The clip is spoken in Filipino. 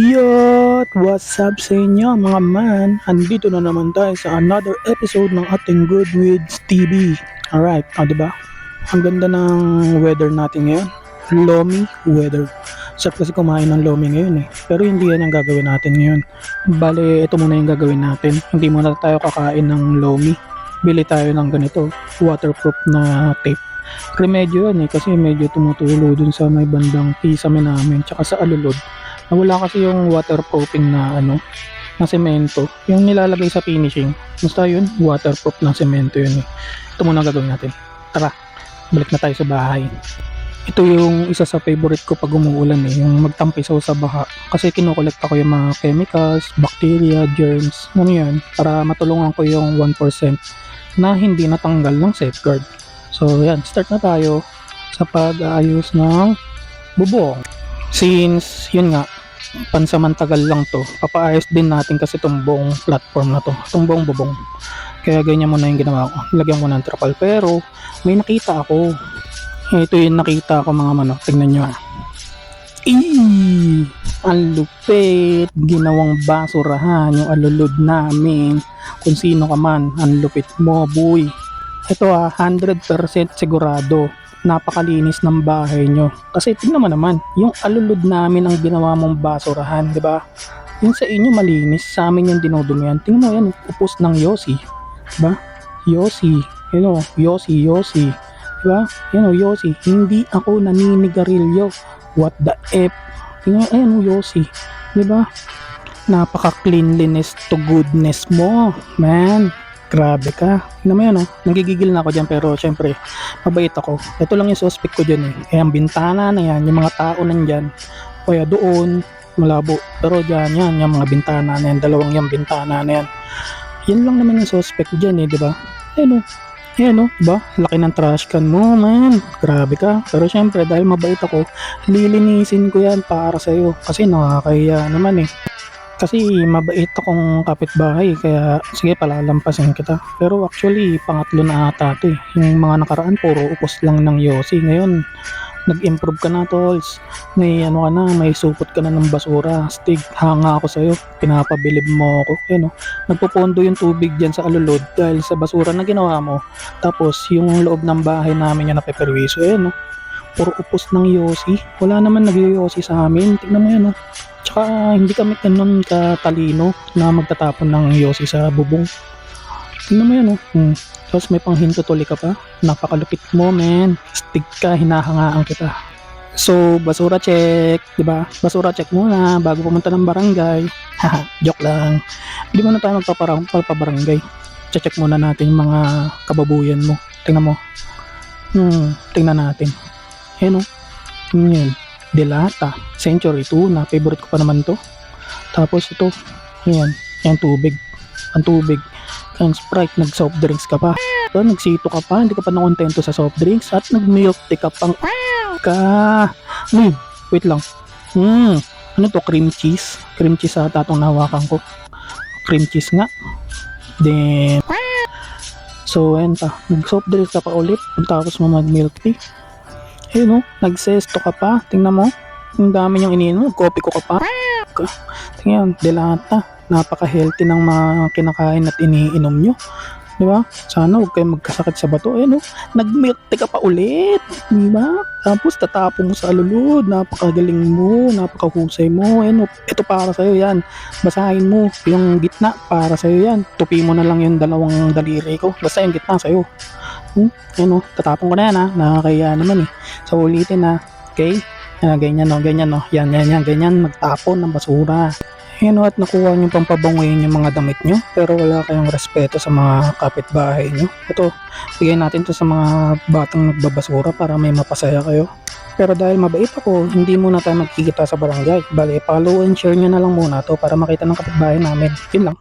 Yot! What's up sa inyo mga man? Andito na naman tayo sa another episode ng ating Goodwids TV. Alright, diba? Ang ganda ng weather natin ngayon. Lomi weather. Sarap kasi kumain ng lomi ngayon eh. Pero hindi yan ang gagawin natin ngayon. Bale, ito muna yung gagawin natin. Hindi muna tayo kakain ng lomi. Bili tayo ng ganito, waterproof na tape. Remedyo yan eh, kasi medyo tumutulo dun sa may bandang kisame namin, tsaka sa alulod. Wala kasi yung waterproofing na na semento, yung nilalagay sa finishing. Basta yun, waterproof na semento yun eh. Ito muna gagawin natin. Tara, balik na tayo sa bahay. Ito yung isa sa favorite ko pag umuulan eh, yung magtampisaw sa baha. Kasi kinukolekta ko yung mga chemicals, bacteria, germs, yan, para matulungan ko yung 1% na hindi natanggal ng safeguard. So yan, start na tayo sa pag-aayos ng bubong. Since yun nga, pansamantagal lang to, papaayos din natin kasi itong buong platform na to, itong buong bubong. Kaya ganyan muna yung ginawa ko, lagyan ko ng trapal. Pero may nakita ako, ito yung nakita ko mga mano, tignan nyo ang lupit, ginawang basurahan yung alulod namin. Kung sino ka man, ang lupit mo boy. Ito 100% sigurado napakalinis ng bahay nyo. Kasi tingnan mo naman, yung alulod namin ang ginawa mong basurahan, di ba? Yung sa inyo malinis, sa amin yung dinudumihan. Tingnan mo yan, upos ng Yossi. Di ba? Yossi. Yossi. Di ba? Yossi. Hindi ako naninigarilyo. What the F? Tingnan mo, ayan Yossi. Di ba? Napaka-cleanliness to goodness mo, man. Grabe ka. Tingnan mo yan nanggigigil na ako dyan, pero syempre mabait ako. Ito lang yung suspect ko dyan eh. Kaya ang bintana na yan, yung mga tao nandyan, kaya doon malabo. Pero dyan yan, yung mga bintana na yan, dalawang yung bintana na yan. Yan lang naman yung suspect dyan eh, di ba? Ayan diba? Laki ng trash can mo, man. Grabe ka. Pero syempre dahil mabait ako, lilinisin ko yan para sa'yo. Kasi nakakahiya naman eh. Kasi mabait akong kapitbahay, kaya sige palalampasin kita. Pero actually pangatlo na ata ito eh. Yung mga nakaraan puro upos lang ng Yossi. Ngayon nag-improve ka na tolls. May may supot ka na ng basura. Stig, hanga ako sa'yo. Pinapabilib mo ako. Nagpupondo yung tubig dyan sa alulod dahil sa basura na ginawa mo. Tapos yung loob ng bahay namin yung napeperwiso. Puro upos ng Yossi. Wala naman nag-Yossi sa amin. Tignan mo yan Tsaka hindi kami ganun katalino na magtatapon ng Yossi sa bubong. Tingnan mo yan Tapos may panghinto tuli ka pa. Napakalupit mo, men. Stig ka, hinahangaan kita. So, basura check, di ba? Basura check muna bago pumunta ng barangay. Haha, joke lang. Hindi mo na tayo magpaparangay. Check muna natin yung mga kababuyan mo. Tingnan mo. Tingnan natin. Yan. Delata, Century Tuna, favorite ko pa naman to. Tapos ito, yan tubig. Ang tubig. Kaya Sprite, nag-soft drinks ka pa. Nagsito ka pa, hindi ka pa nakontento sa soft drinks at nag-milk tea ka pang wait lang. Ano to, cream cheese? Cream cheese sa tatong nahawakan ko. Cream cheese nga. Then, so ayan pa, nag-soft drinks ka pa ulit. Tapos mo mag-milk tea. Nagsesto ka pa. Tingnan mo. Ang dami niyang iniinom. Kopi ko ka pa. Tingnan, delata. Napaka-healthy ng mga kinakain at iniinom nyo. Diba? Sana huwag kayo magkasakit sa bato. Nag-milk tea ka pa ulit. Diba? Tapos tatapon mo sa alulod. Napakagaling mo. Napakahusay mo. Ito para sa'yo yan. Basahin mo. Yung gitna para sa'yo yan. Tupi mo na lang yung dalawang daliri ko. Basta yung gitna sa'yo. Tatapon ko na yan nakakaya naman eh. So ulitin okay? Ganyan ganyan magtapon ng basura. At nakuha nyo pampabanguin yung mga damit nyo, pero wala kayong respeto sa mga kapitbahay nyo. Ito, bigay natin to sa mga batang nagbabasura para may mapasaya kayo. Pero dahil mabait ako, hindi muna tayo magkikita sa barangay. Bale, follow and share nyo na lang muna to para makita ng kapitbahay namin. Yun lang.